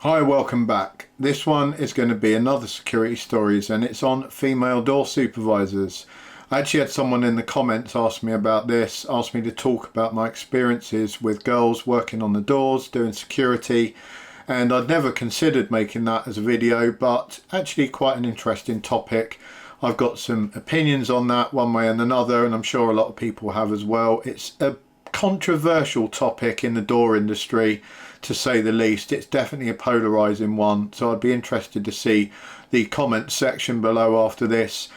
Hi, welcome back. This one is going to be another security stories and it's on female door supervisors. I actually had someone in the comments ask me about this, asked me to talk about my experiences with girls working on the doors, doing security, and I'd never considered making that as a video, but actually quite an interesting topic. I've got some opinions on that one way and another, and I'm sure a lot of people have as well. It's a controversial topic in the door industry, to say the least. It's definitely a polarizing one, so I'd be interested to see the comment section below after this.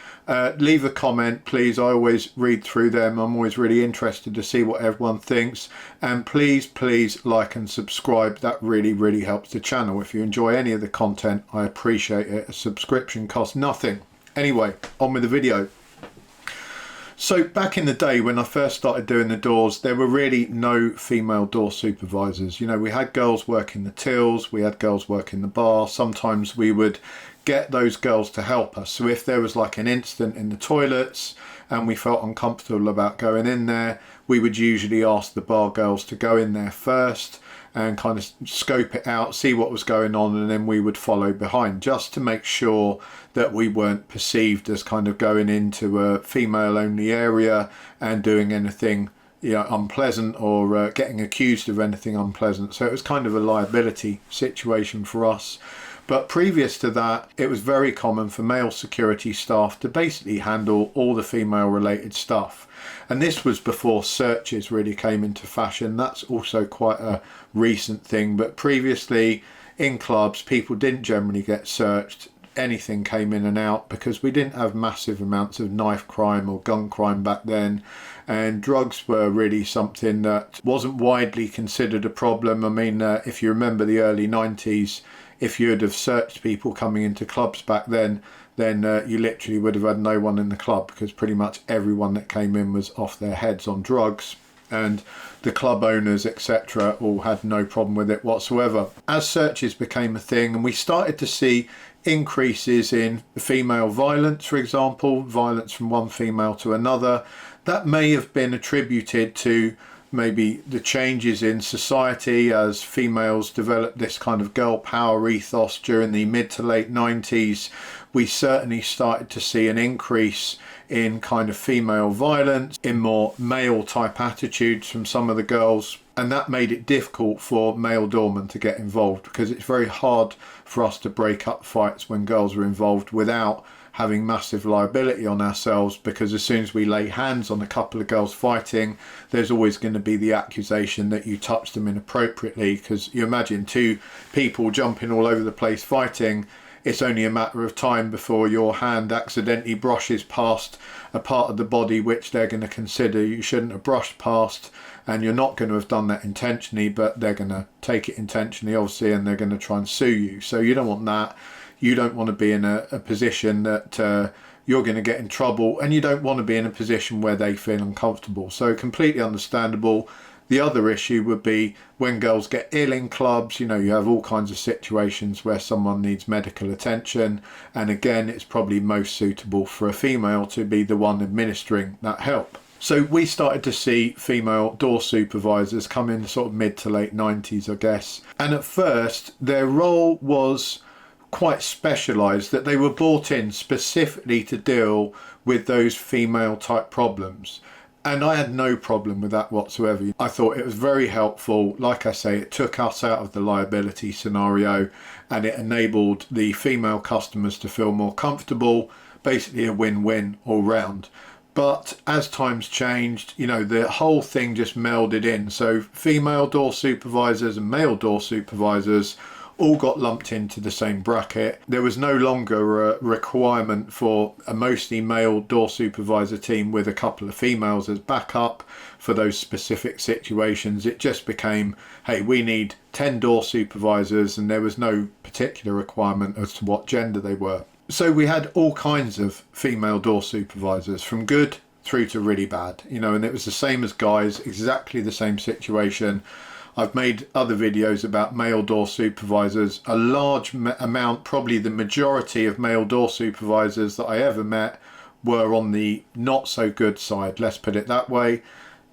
Leave a comment please, I always read through them. I'm always really interested to see what everyone thinks, and please like and subscribe. That really helps the channel. If you enjoy any of the content, I appreciate it. A subscription costs nothing. Anyway, on with the video. So back in the day when I first started doing the doors, there were really no female door supervisors. You know, we had girls working the tills, we had girls working the bar. Sometimes we would get those girls to help us. So if there was like an incident in the toilets and we felt uncomfortable about going in there, we would usually ask the bar girls to go in there first and kind of scope it out, see what was going on, and then we would follow behind, just to make sure that we weren't perceived as kind of going into a female only area and doing anything, you know, unpleasant, or getting accused of anything unpleasant. So it was kind of a liability situation for us. But previous to that, it was very common for male security staff to basically handle all the female related stuff. And this was before searches really came into fashion. That's also quite a recent thing. But previously in clubs, people didn't generally get searched. Anything came in and out because we didn't have massive amounts of knife crime or gun crime back then. And drugs were really something that wasn't widely considered a problem. I mean, if you remember the early 90s, if you'd have searched people coming into clubs back then you literally would have had no one in the club, because pretty much everyone that came in was off their heads on drugs, and the club owners etc. all had no problem with it whatsoever. As searches became a thing and we started to see increases in female violence, for example, violence from one female to another, that may have been attributed to maybe the changes in society as females developed this kind of girl power ethos during the mid to late 90s. We certainly started to see an increase in kind of female violence, in more male type attitudes from some of the girls, and that made it difficult for male doormen to get involved, because it's very hard for us to break up fights when girls are involved without having massive liability on ourselves, because as soon as we lay hands on a couple of girls fighting, there's always going to be the accusation that you touched them inappropriately. Because you imagine two people jumping all over the place fighting, it's only a matter of time before your hand accidentally brushes past a part of the body which they're going to consider you shouldn't have brushed past, and you're not going to have done that intentionally, but they're going to take it intentionally obviously, and they're going to try and sue you. So you don't want that. You don't want to be in a position that you're going to get in trouble, and you don't want to be in a position where they feel uncomfortable. So completely understandable. The other issue would be when girls get ill in clubs. You know, you have all kinds of situations where someone needs medical attention, and again, it's probably most suitable for a female to be the one administering that help. So we started to see female door supervisors come in sort of mid to late 90s, I guess. And at first, their role was quite specialised, that they were brought in specifically to deal with those female type problems. And I had no problem with that whatsoever. I thought it was very helpful. Like I say, it took us out of the liability scenario and it enabled the female customers to feel more comfortable. Basically a win-win all round. But as times changed, you know, the whole thing just melded in. So female door supervisors and male door supervisors all got lumped into the same bracket. There was no longer a requirement for a mostly male door supervisor team with a couple of females as backup for those specific situations. It just became, hey, we need 10 door supervisors, and there was no particular requirement as to what gender they were. So we had all kinds of female door supervisors, from good through to really bad, you know, and it was the same as guys, exactly the same situation. I've made other videos about male door supervisors. A large amount, probably the majority of male door supervisors that I ever met were on the not so good side, let's put it that way.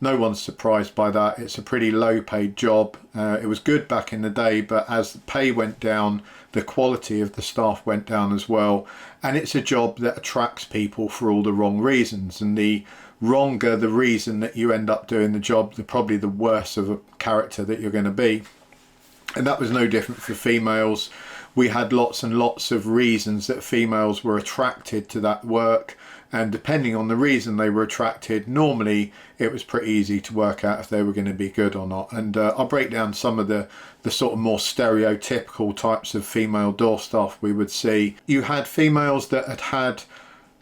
No one's surprised by that. It's a pretty low paid job. It was good back in the day, but as the pay went down, the quality of the staff went down as well. And it's a job that attracts people for all the wrong reasons. And the wronger the reason that you end up doing the job, probably the worse of a character that you're going to be. And that was no different for females. We had lots and lots of reasons that females were attracted to that work, and depending on the reason they were attracted, normally it was pretty easy to work out if they were going to be good or not. And I'll break down some of the sort of more stereotypical types of female door staff we would see. You had females that had,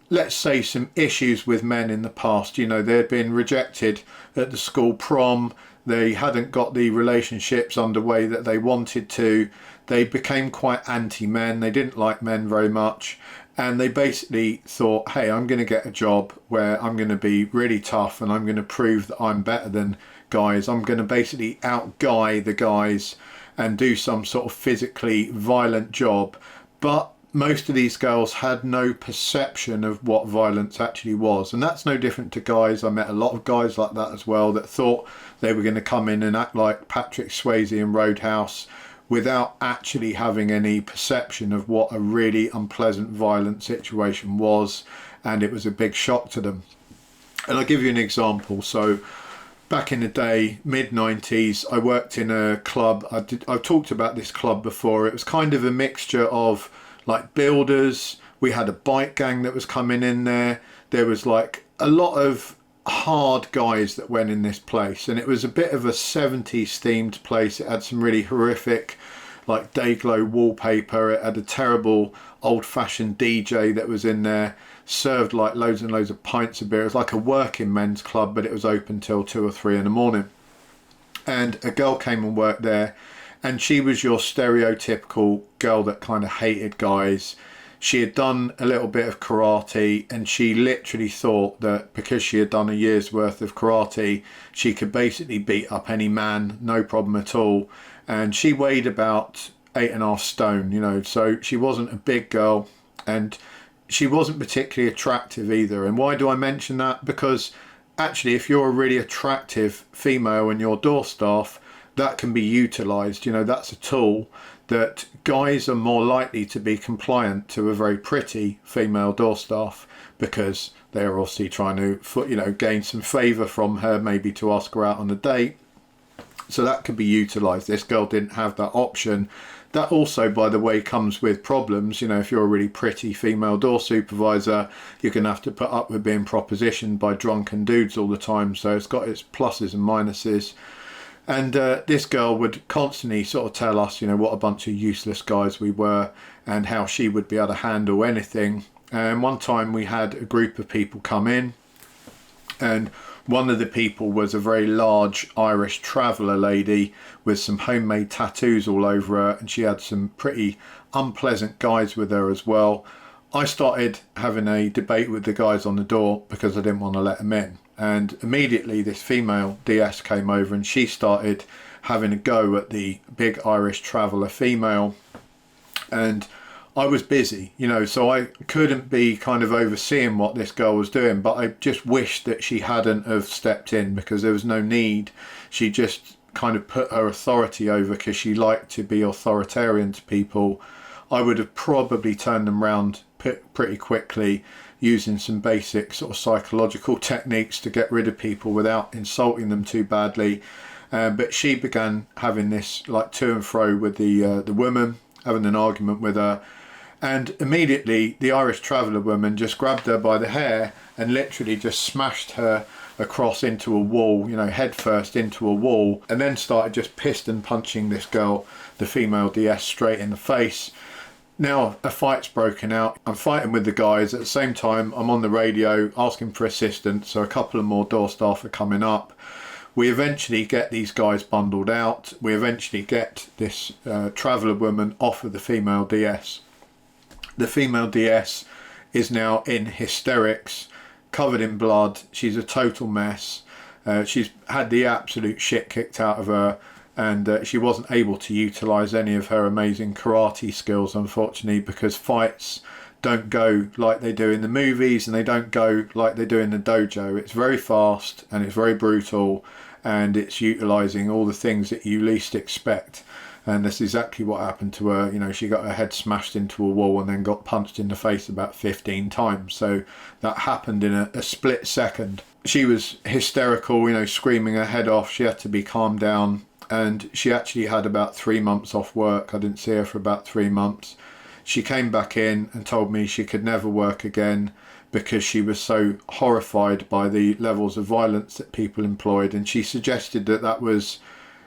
let's say, some issues with men in the past. You know, they'd been rejected at the school prom, they hadn't got the relationships underway that they wanted to, they became quite anti-men, they didn't like men very much, and they basically thought, hey, I'm going to get a job where I'm going to be really tough and I'm going to prove that I'm better than guys. I'm going to basically out-guy the guys and do some sort of physically violent job. But most of these girls had no perception of what violence actually was, and that's no different to guys. I met a lot of guys like that as well, that thought they were going to come in and act like Patrick Swayze in Roadhouse without actually having any perception of what a really unpleasant, violent situation was, and it was a big shock to them. And I'll give you an example. So back in the day, mid-90s, I worked in a club. I've talked about this club before. It was kind of a mixture of like builders, we had a bike gang that was coming in there, there was like a lot of hard guys that went in this place, and it was a bit of a 70s themed place. It had some really horrific like Dayglow wallpaper, it had a terrible old-fashioned DJ that was in there, served like loads and loads of pints of beer. It was like a working men's club, but it was open till 2 or 3 in the morning. And a girl came and worked there, and she was your stereotypical girl that kind of hated guys. She had done a little bit of karate, and she literally thought that because she had done a year's worth of karate, she could basically beat up any man, no problem at all. And she weighed about 8.5 stone, you know, so she wasn't a big girl, and she wasn't particularly attractive either. And why do I mention that? Because actually, if you're a really attractive female and you're door staff, that can be utilised. You know, that's a tool that guys are more likely to be compliant to a very pretty female door staff, because they're obviously trying to, you know, gain some favour from her, maybe to ask her out on a date. So that could be utilised. This girl didn't have that option. That also, by the way, comes with problems. You know, if you're a really pretty female door supervisor, you're going to have to put up with being propositioned by drunken dudes all the time. So it's got its pluses and minuses. And this girl would constantly sort of tell us, you know, what a bunch of useless guys we were and how she would be able to handle anything. And one time we had a group of people come in, and one of the people was a very large Irish traveller lady with some homemade tattoos all over her, and she had some pretty unpleasant guys with her as well. I started having a debate with the guys on the door because I didn't want to let them in. And immediately this female DS came over, and she started having a go at the big Irish traveller female. And I was busy, you know, so I couldn't be kind of overseeing what this girl was doing, but I just wished that she hadn't have stepped in, because there was no need. She just kind of put her authority over because she liked to be authoritarian to people. I would have probably turned them round pretty quickly, using some basic sort of psychological techniques to get rid of people without insulting them too badly. But she began having this like to and fro with the woman, having an argument with her, and immediately the Irish traveller woman just grabbed her by the hair and literally just smashed her across into a wall, you know, head first into a wall, and then started just piston punching this girl, the female DS, straight in the face. Now a fight's broken out. I'm fighting with the guys. At the same time, I'm on the radio asking for assistance, so a couple of more door staff are coming up. We eventually get these guys bundled out. We eventually get this traveller woman off of the female DS. The female DS is now in hysterics, covered in blood. She's a total mess. She's had the absolute shit kicked out of her, and she wasn't able to utilise any of her amazing karate skills, unfortunately, because fights don't go like they do in the movies, and they don't go like they do in the dojo. It's very fast and it's very brutal, and it's utilising all the things that you least expect. And that's exactly what happened to her. You know, she got her head smashed into a wall and then got punched in the face about 15 times. So that happened in a split second. She was hysterical, you know, screaming her head off. She had to be calmed down. And she actually had about 3 months off work. I didn't see her for about 3 months. She came back in and told me she could never work again because she was so horrified by the levels of violence that people employed. And she suggested that that was,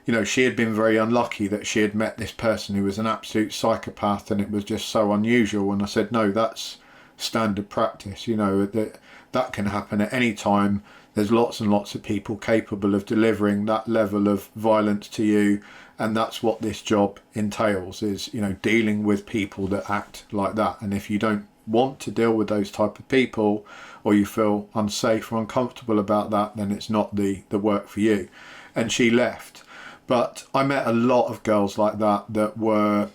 you know, she had been very unlucky that she had met this person who was an absolute psychopath, and it was just so unusual. And I said, no, that's standard practice, you know, that can happen at any time. There's lots and lots of people capable of delivering that level of violence to you, and that's what this job entails, is, you know, dealing with people that act like that. And if you don't want to deal with those type of people, or you feel unsafe or uncomfortable about that, then it's not the work for you. And she left. But I met a lot of girls like that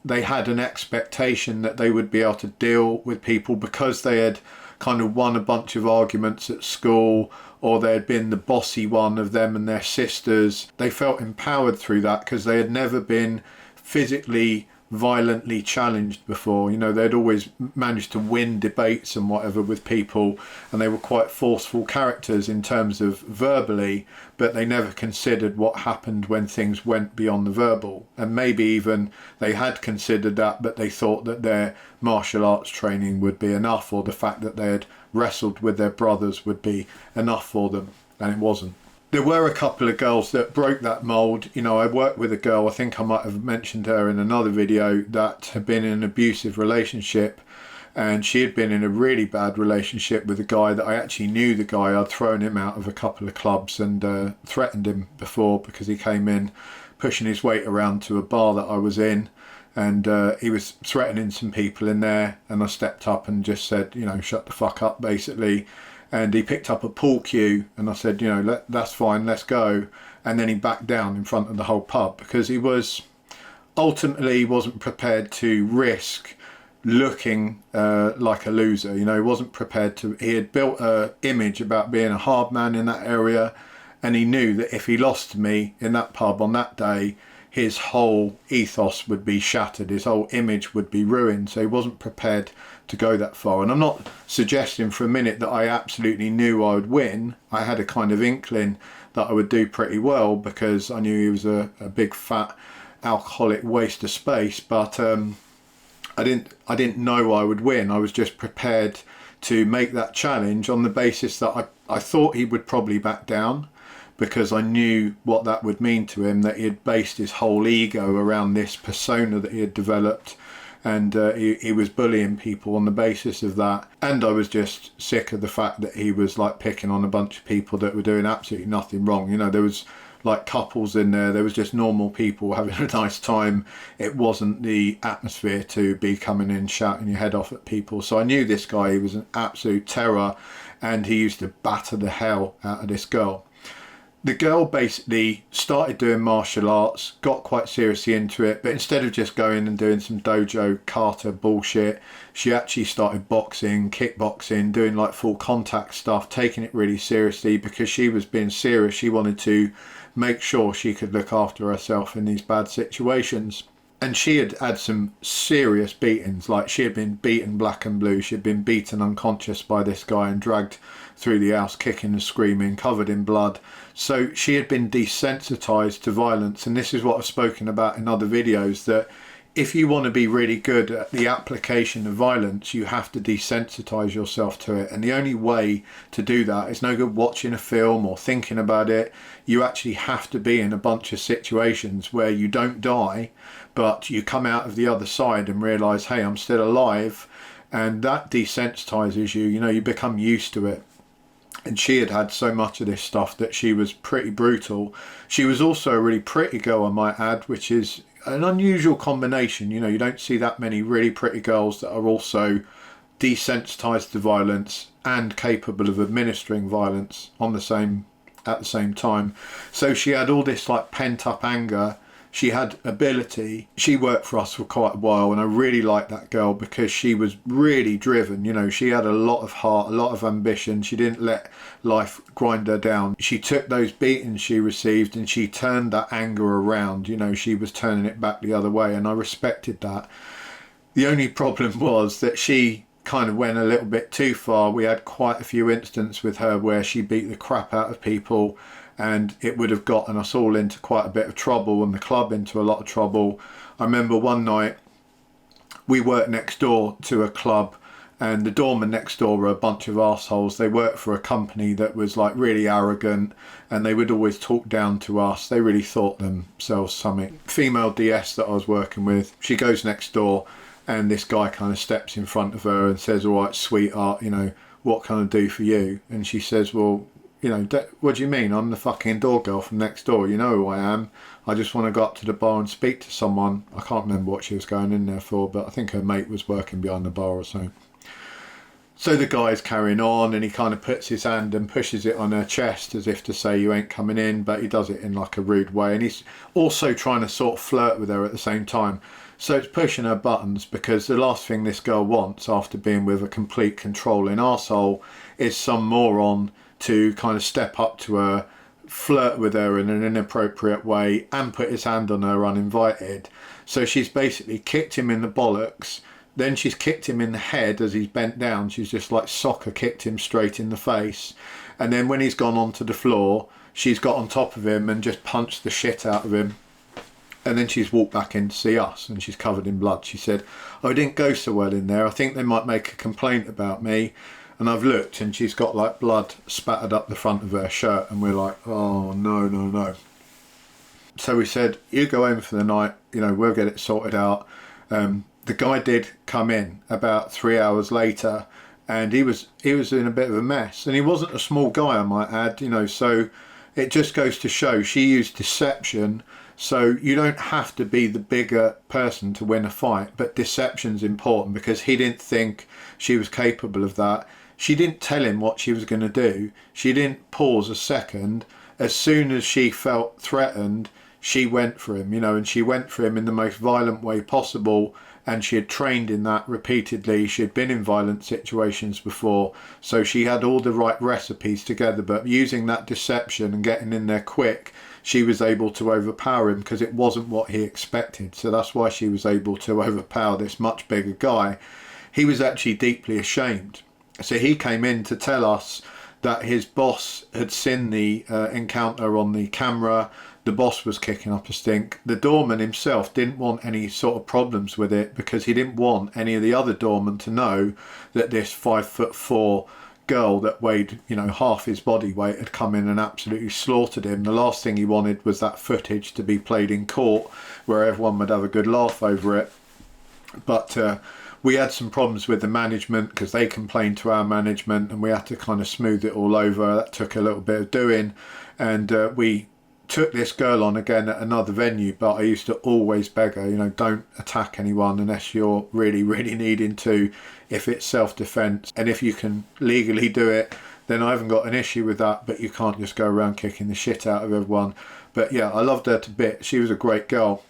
they had an expectation that they would be able to deal with people because they had kind of won a bunch of arguments at school, or they had been the bossy one of them and their sisters. They felt empowered through that because they had never been physically violently challenged before. You know, they'd always managed to win debates and whatever with people, and they were quite forceful characters in terms of verbally, but they never considered what happened when things went beyond the verbal. And maybe even they had considered that, but they thought that their martial arts training would be enough, or the fact that they had wrestled with their brothers would be enough for them, and it wasn't. There were a couple of girls that broke that mould. You know, I worked with a girl, I think I might have mentioned her in another video, that had been in an abusive relationship, and she had been in a really bad relationship with a guy that I actually knew. The guy, I'd thrown him out of a couple of clubs and threatened him before because he came in pushing his weight around to a bar that I was in, and he was threatening some people in there, and I stepped up and just said, you know, shut the fuck up, basically. And he picked up a pool cue, and I said, you know, that's fine, let's go. And then he backed down in front of the whole pub because he wasn't prepared to risk looking like a loser. You know, he wasn't prepared to. He had built an image about being a hard man in that area, and he knew that if he lost to me in that pub on that day, his whole ethos would be shattered, his whole image would be ruined. So he wasn't prepared to go that far. And I'm not suggesting for a minute that I absolutely knew I would win. I had a kind of inkling that I would do pretty well because I knew he was a big fat alcoholic waste of space, but I didn't know I would win. I was just prepared to make that challenge on the basis that I thought he would probably back down, because I knew what that would mean to him, that he had based his whole ego around this persona that he had developed, and he was bullying people on the basis of that. And I was just sick of the fact that he was like picking on a bunch of people that were doing absolutely nothing wrong. You know, there was like couples in there was just normal people having a nice time. It wasn't the atmosphere to be coming in shouting your head off at people. So I knew this guy, he was an absolute terror, and he used to batter the hell out of this girl. The girl basically started doing martial arts, got quite seriously into it, but instead of just going and doing some dojo kata bullshit, she actually started boxing, kickboxing, doing like full contact stuff, taking it really seriously because she was being serious. She wanted to make sure she could look after herself in these bad situations. And she had had some serious beatings, like she had been beaten black and blue. She had been beaten unconscious by this guy and dragged through the house, kicking and screaming, covered in blood. So she had been desensitized to violence. And this is what I've spoken about in other videos, that if you want to be really good at the application of violence, you have to desensitize yourself to it. And the only way to do that is no good watching a film or thinking about it. You actually have to be in a bunch of situations where you don't die, but you come out of the other side and realize, hey, I'm still alive. And that desensitizes you. You know, you become used to it. And she had had so much of this stuff that she was pretty brutal. She was also a really pretty girl, I might add, which is an unusual combination. You know, you don't see that many really pretty girls that are also desensitized to violence and capable of administering violence at the same time. So she had all this like pent up anger she had ability. She worked for us for quite a while, and I really liked that girl because she was really driven. You know, she had a lot of heart, a lot of ambition. She didn't let life grind her down. She took those beatings she received and she turned that anger around. You know, she was turning it back the other way, and I respected that. The only problem was that she kind of went a little bit too far. We had quite a few instances with her where she beat the crap out of people, and it would have gotten us all into quite a bit of trouble and the club into a lot of trouble. I remember one night we worked next door to a club, and the doorman next door were a bunch of arseholes. They worked for a company that was like really arrogant, and they would always talk down to us. They really thought themselves something. Female DS that I was working with, she goes next door, and this guy kind of steps in front of her and says, "All right, sweetheart, you know, what can I do for you?" And she says, "Well, you know, what do you mean? I'm the fucking door girl from next door. You know who I am. I just want to go up to the bar and speak to someone." I can't remember what she was going in there for, but I think her mate was working behind the bar or something. So the guy's carrying on, and he kind of puts his hand and pushes it on her chest as if to say, "You ain't coming in," but he does it in like a rude way, and he's also trying to sort of flirt with her at the same time. So it's pushing her buttons, because the last thing this girl wants after being with a complete controlling arsehole is some moron to kind of step up to her, flirt with her in an inappropriate way, and put his hand on her uninvited. So she's basically kicked him in the bollocks, then she's kicked him in the head as he's bent down. She's just like soccer kicked him straight in the face. And then when he's gone onto the floor, she's got on top of him and just punched the shit out of him. And then she's walked back in to see us, and she's covered in blood. She said, "Oh, it didn't go so well in there. I think they might make a complaint about me." And I've looked, and she's got like blood spattered up the front of her shirt, and we're like, "Oh, no, no, no." So we said, "You go home for the night, you know, we'll get it sorted out." The guy did come in about 3 hours later, and he was in a bit of a mess, and he wasn't a small guy, I might add, you know. So it just goes to show she used deception. So you don't have to be the bigger person to win a fight, but deception's important, because he didn't think she was capable of that. She didn't tell him what she was going to do. She didn't pause a second. As soon as she felt threatened, she went for him, you know, and she went for him in the most violent way possible. And she had trained in that repeatedly. She had been in violent situations before, so she had all the right recipes together. But using that deception and getting in there quick, she was able to overpower him, because it wasn't what he expected. So that's why she was able to overpower this much bigger guy. He was actually deeply ashamed. So he came in to tell us that his boss had seen the encounter on the camera. The boss was kicking up a stink. The doorman himself didn't want any sort of problems with it, because he didn't want any of the other doormen to know that this 5'4" girl that weighed, you know, half his body weight had come in and absolutely slaughtered him. The last thing he wanted was that footage to be played in court, where everyone would have a good laugh over it. But we had some problems with the management, because they complained to our management, and we had to kind of smooth it all over. That took a little bit of doing, and we took this girl on again at another venue. But I used to always beg her, you know, don't attack anyone unless you're really, really needing to, if it's self-defense. And if you can legally do it, then I haven't got an issue with that, but you can't just go around kicking the shit out of everyone. But yeah, I loved her to bits. She was a great girl.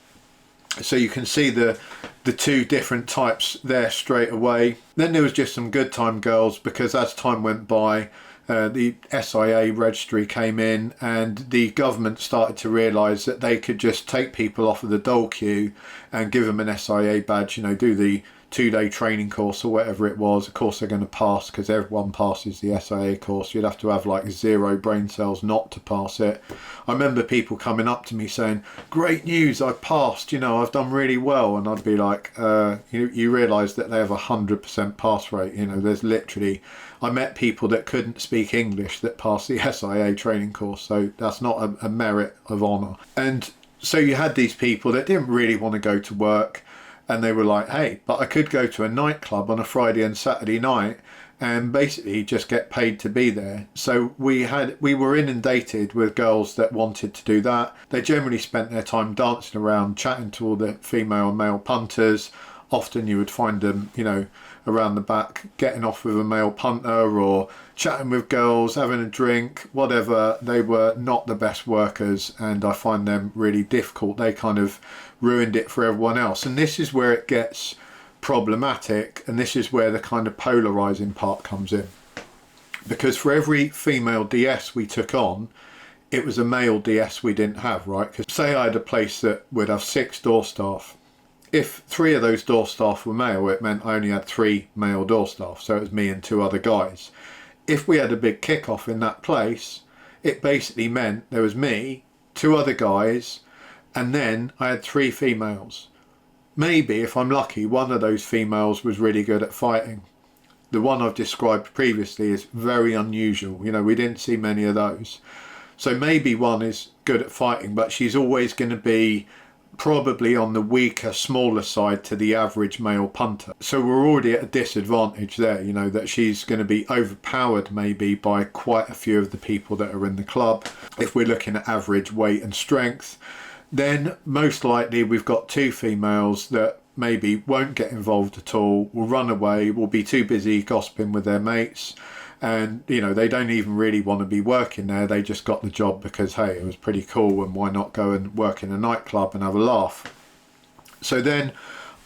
So you can see the two different types there straight away. Then there was just some good time girls, because as time went by, the SIA registry came in, and the government started to realise that they could just take people off of the dole queue and give them an SIA badge, you know, do the 2-day training course or whatever it was. Of course they're going to pass, because everyone passes the SIA course. You'd have to have like 0 brain cells not to pass it. I remember people coming up to me saying, "Great news, I passed, you know, I've done really well." And I'd be like, you realise that they have 100% pass rate. You know, there's literally, I met people that couldn't speak English that passed the SIA training course, so that's not a merit of honour. And so you had these people that didn't really want to go to work, and they were like, "Hey, but I could go to a nightclub on a Friday and Saturday night and basically just get paid to be there." So we were inundated with girls that wanted to do that. They generally spent their time dancing around, chatting to all the female and male punters. often you would find them, you know, around the back getting off with a male punter or chatting with girls, having a drink, whatever. They were not the best workers, and I find them really difficult. They kind of ruined it for everyone else, and this is where it gets problematic, and this is where the kind of polarizing part comes in. Because for every female DS we took on, it was a male DS we didn't have, right? Because say I had a place that would have 6 door staff. If 3 of those door staff were male, it meant I only had 3 male door staff. So it was me and 2 other guys. If we had a big kickoff in that place, it basically meant there was me, 2 other guys, and then I had 3 females. Maybe, if I'm lucky, one of those females was really good at fighting. The one I've described previously is very unusual. You know, we didn't see many of those. So maybe one is good at fighting, but she's always going to be probably on the weaker, smaller side to the average male punter. So we're already at a disadvantage there, you know, that she's going to be overpowered maybe by quite a few of the people that are in the club. If we're looking at average weight and strength, then most likely we've got 2 females that maybe won't get involved at all, will run away, will be too busy gossiping with their mates, and you know, they don't even really want to be working there. They just got the job because hey, it was pretty cool, and why not go and work in a nightclub and have a laugh. So then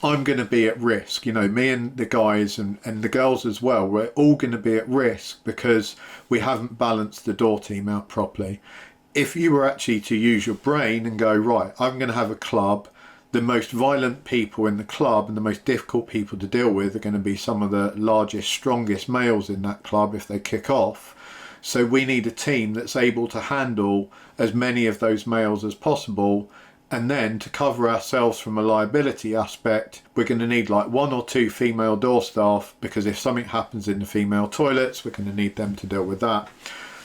I'm going to be at risk, you know, me and the guys and the girls as well, we're all going to be at risk because we haven't balanced the door team out properly. If you were actually to use your brain and go, right, I'm going to have a club, the most violent people in the club and the most difficult people to deal with are going to be some of the largest, strongest males in that club if they kick off. So we need a team that's able to handle as many of those males as possible. And then to cover ourselves from a liability aspect, we're going to need like 1 or 2 female door staff, because if something happens in the female toilets, we're going to need them to deal with that.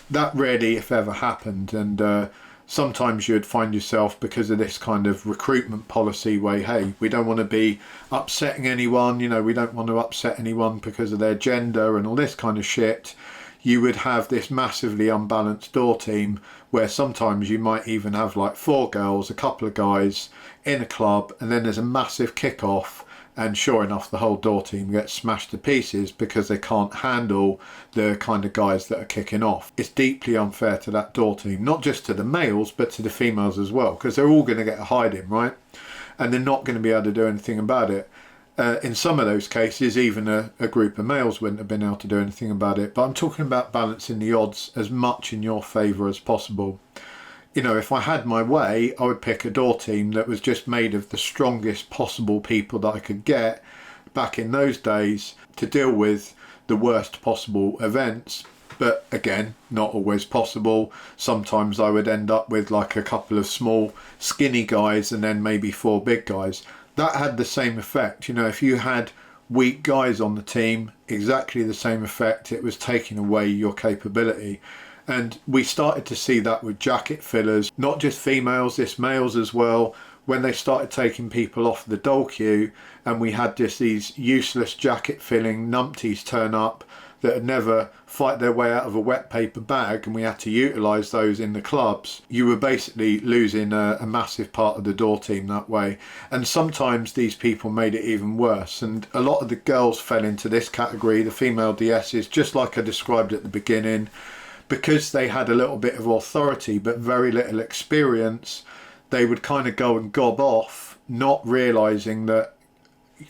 That rarely, if ever, happened. And sometimes you'd find yourself, because of this kind of recruitment policy way, hey, we don't want to be upsetting anyone, you know, we don't want to upset anyone because of their gender and all this kind of shit. You would have this massively unbalanced door team where sometimes you might even have like 4 girls, a couple of guys in a club, and then there's a massive kick-off, and sure enough the whole door team gets smashed to pieces because they can't handle the kind of guys that are kicking off. It's deeply unfair to that door team, not just to the males but to the females as well, because they're all going to get a hiding, right? And they're not going to be able to do anything about it. In some of those cases, even a group of males wouldn't have been able to do anything about it. But I'm talking about balancing the odds as much in your favour as possible. You know, if I had my way, I would pick a door team that was just made of the strongest possible people that I could get back in those days to deal with the worst possible events. But again, not always possible. Sometimes I would end up with like a couple of small skinny guys and then maybe 4 big guys. That had the same effect. You know, if you had weak guys on the team, exactly the same effect. It was taking away your capability. And we started to see that with jacket fillers, not just females, this males as well, when they started taking people off the dole queue, and we had just these useless jacket filling numpties turn up that had never fight their way out of a wet paper bag, and we had to utilise those in the clubs. You were basically losing a massive part of the door team that way. And sometimes these people made it even worse, and a lot of the girls fell into this category, the female DSs, just like I described at the beginning. Because they had a little bit of authority but very little experience, they would kind of go and gob off, not realising that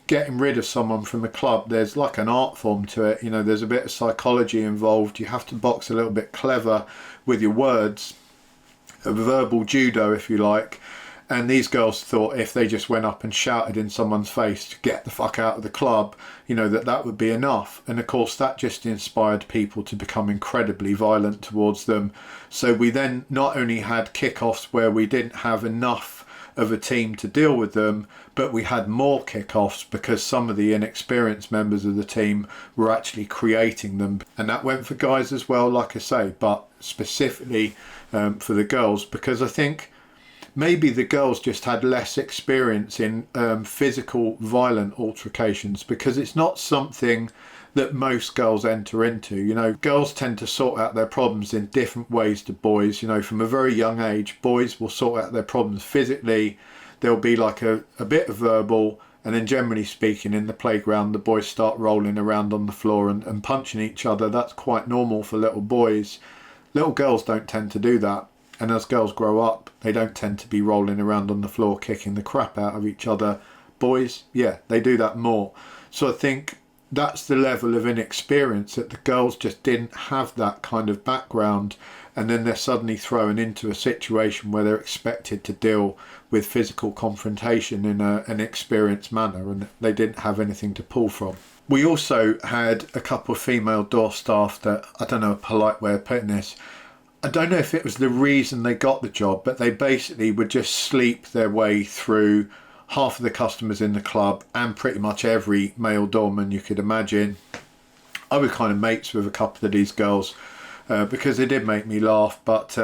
getting rid of someone from a club, there's like an art form to it. You know, there's a bit of psychology involved. You have to box a little bit clever with your words, a verbal judo if you like. And these girls thought if they just went up and shouted in someone's face to get the fuck out of the club, you know, that would be enough. And of course that just inspired people to become incredibly violent towards them. So we then not only had kickoffs where we didn't have enough of a team to deal with them, but we had more kickoffs because some of the inexperienced members of the team were actually creating them. And that went for guys as well, like I say, but specifically for the girls, because I think maybe the girls just had less experience in physical violent altercations, because it's not something that most girls enter into. You know, girls tend to sort out their problems in different ways to boys. You know, from a very young age, boys will sort out their problems physically. There'll be like a bit of verbal, And then generally speaking, in the playground, the boys start rolling around on the floor and punching each other. That's quite normal for little boys. Little girls don't tend to do that. And as girls grow up, they don't tend to be rolling around on the floor kicking the crap out of each other. Boys, yeah, they do that more. So I think that's the level of inexperience, that the girls just didn't have that kind of background, and then they're suddenly thrown into a situation where they're expected to deal with physical confrontation in an experienced manner, and they didn't have anything to pull from. We also had a couple of female door staff that, I don't know a polite way of putting this, I don't know if it was the reason they got the job, but they basically would just sleep their way through half of the customers in the club and pretty much every male doorman you could imagine. I was kind of mates with a couple of these girls because they did make me laugh, but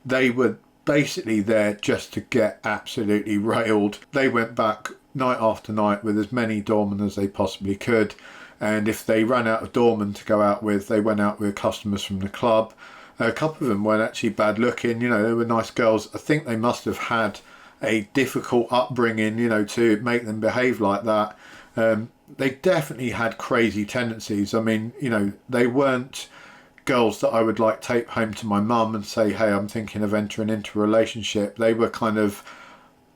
they were basically there just to get absolutely railed. They went back night after night with as many doormen as they possibly could, and if they ran out of doormen to go out with, they went out with customers from the club. A couple of them weren't actually bad looking, you know, they were nice girls. I think they must have had a difficult upbringing, you know, to make them behave like that. They definitely had crazy tendencies. I mean, you know, they weren't girls that I would like take home to my mum and say, hey, I'm thinking of entering into a relationship. They were kind of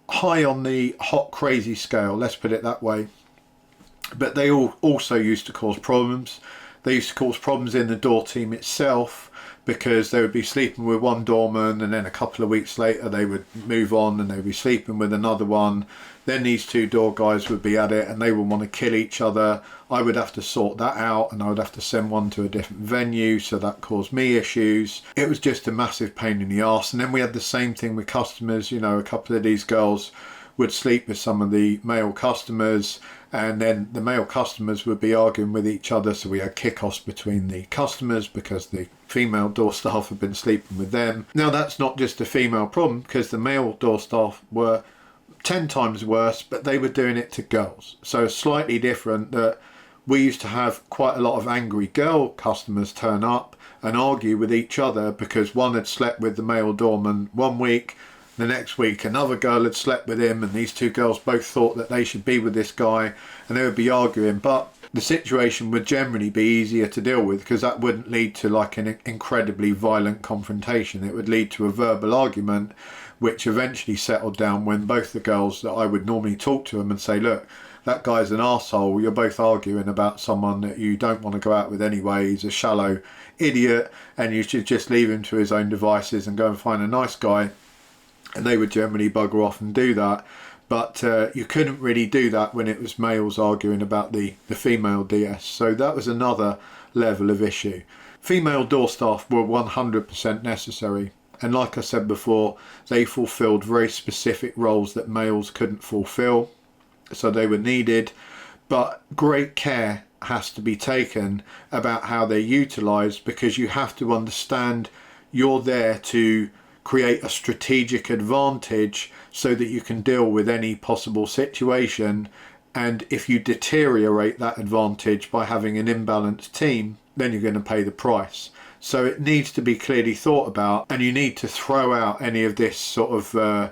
high on the hot crazy scale, let's put it that way. But they also used to cause problems. They used to cause problems in the door team itself, because they would be sleeping with one doorman and then a couple of weeks later they would move on and they would be sleeping with another one. Then these two door guys would be at it and they would want to kill each other. I would have to sort that out and I would have to send one to a different venue, so that caused me issues. It was just a massive pain in the arse. And then we had the same thing with customers. You know, a couple of these girls would sleep with some of the male customers, and then the male customers would be arguing with each other, so we had kick-offs between the customers because the female door staff had been sleeping with them. Now that's not just a female problem, because the male door staff were 10 times worse, but they were doing it to girls. So slightly different, that we used to have quite a lot of angry girl customers turn up and argue with each other because one had slept with the male doorman one week, the next week another girl had slept with him, and these two girls both thought that they should be with this guy, and they would be arguing. But the situation would generally be easier to deal with because that wouldn't lead to like an incredibly violent confrontation. It would lead to a verbal argument which eventually settled down when both the girls that I would normally talk to them and say, look, that guy's an arsehole, you're both arguing about someone that you don't want to go out with anyway, he's a shallow idiot and you should just leave him to his own devices and go and find a nice guy. And they would generally bugger off and do that. But you couldn't really do that when it was males arguing about the female DS. So that was another level of issue. Female door staff were 100% necessary. And like I said before, they fulfilled very specific roles that males couldn't fulfill. So they were needed. But great care has to be taken about how they're utilised, because you have to understand you're there to create a strategic advantage so that you can deal with any possible situation, and if you deteriorate that advantage by having an imbalanced team, then you're going to pay the price. So it needs to be clearly thought about, and you need to throw out any of this sort of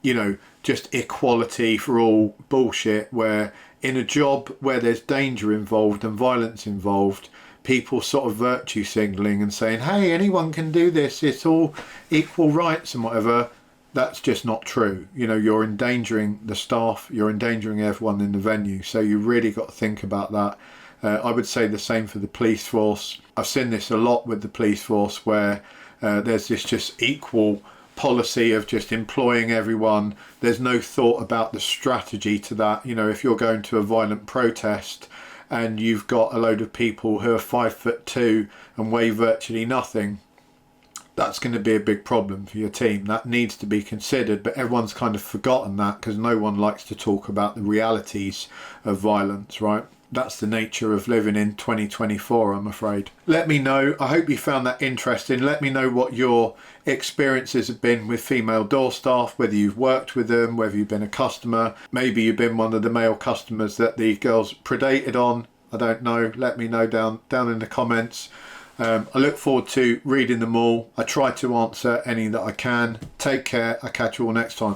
you know, just equality for all bullshit, where in a job where there's danger involved and violence involved, people sort of virtue signaling and saying, hey, anyone can do this, it's all equal rights and whatever. That's just not true. You know, you're endangering the staff, you're endangering everyone in the venue, so you really got to think about that. I would say the same for the police force. I've seen this a lot with the police force, where there's this just equal policy of just employing everyone. There's no thought about the strategy to that. You know, if you're going to a violent protest and you've got a load of people who are 5'2" and weigh virtually nothing, that's going to be a big problem for your team. That needs to be considered, but everyone's kind of forgotten that because no one likes to talk about the realities of violence, right? That's the nature of living in 2024, I'm afraid. Let me know. I hope you found that interesting. Let me know what your experiences have been with female door staff, whether you've worked with them, whether you've been a customer. Maybe you've been one of the male customers that the girls predated on. I don't know. Let me know down in the comments. I look forward to reading them all. I try to answer any that I can. Take care. I'll catch you all next time.